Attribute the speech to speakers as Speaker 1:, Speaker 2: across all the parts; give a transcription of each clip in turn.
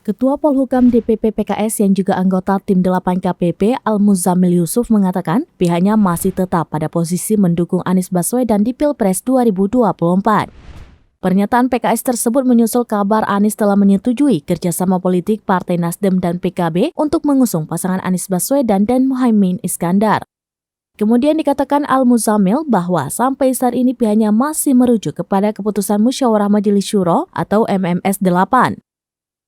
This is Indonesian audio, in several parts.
Speaker 1: Ketua Polhukam DPP PKS yang juga anggota Tim 8 KPP Al-Muzammil Yusuf mengatakan pihaknya masih tetap pada posisi mendukung Anies Baswedan di Pilpres 2024. Pernyataan PKS tersebut menyusul kabar Anies telah menyetujui kerjasama politik Partai Nasdem dan PKB untuk mengusung pasangan Anies Baswedan dan Muhaimin Iskandar. Kemudian dikatakan Al-Muzammil bahwa sampai saat ini pihaknya masih merujuk kepada keputusan Musyawarah Majelis Syuro atau MMS 8.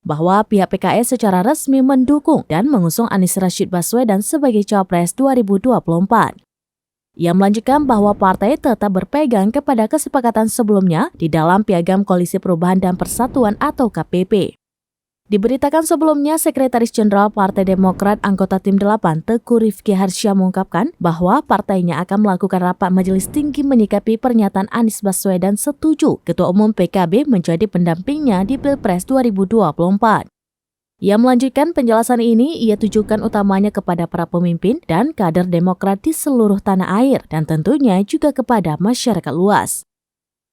Speaker 1: Bahwa pihak PKS secara resmi mendukung dan mengusung Anies Rashid Baswedan sebagai Cawapres 2024. Ia melanjutkan bahwa partai tetap berpegang kepada kesepakatan sebelumnya di dalam Piagam Koalisi Perubahan dan Persatuan atau KPP. Diberitakan sebelumnya, Sekretaris Jenderal Partai Demokrat anggota Tim 8 Teguh Rifki Harsya mengungkapkan bahwa partainya akan melakukan rapat majelis tinggi menyikapi pernyataan Anies Baswedan setuju Ketua Umum PKB menjadi pendampingnya di Pilpres 2024. Ia melanjutkan penjelasan ini ia tujukan utamanya kepada para pemimpin dan kader Demokrat di seluruh tanah air dan tentunya juga kepada masyarakat luas.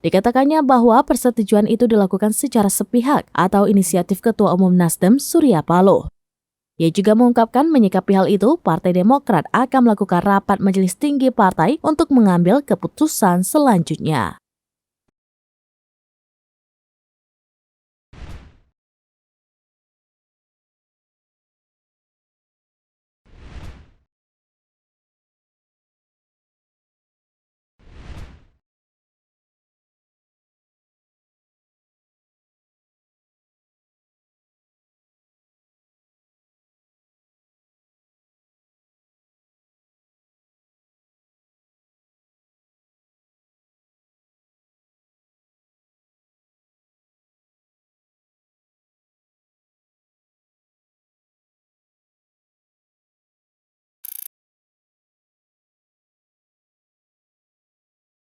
Speaker 1: Dikatakannya bahwa persetujuan itu dilakukan secara sepihak atau inisiatif Ketua Umum Nasdem Surya Paloh. Ia juga mengungkapkan menyikapi hal itu, Partai Demokrat akan melakukan rapat majelis tinggi partai untuk mengambil keputusan selanjutnya.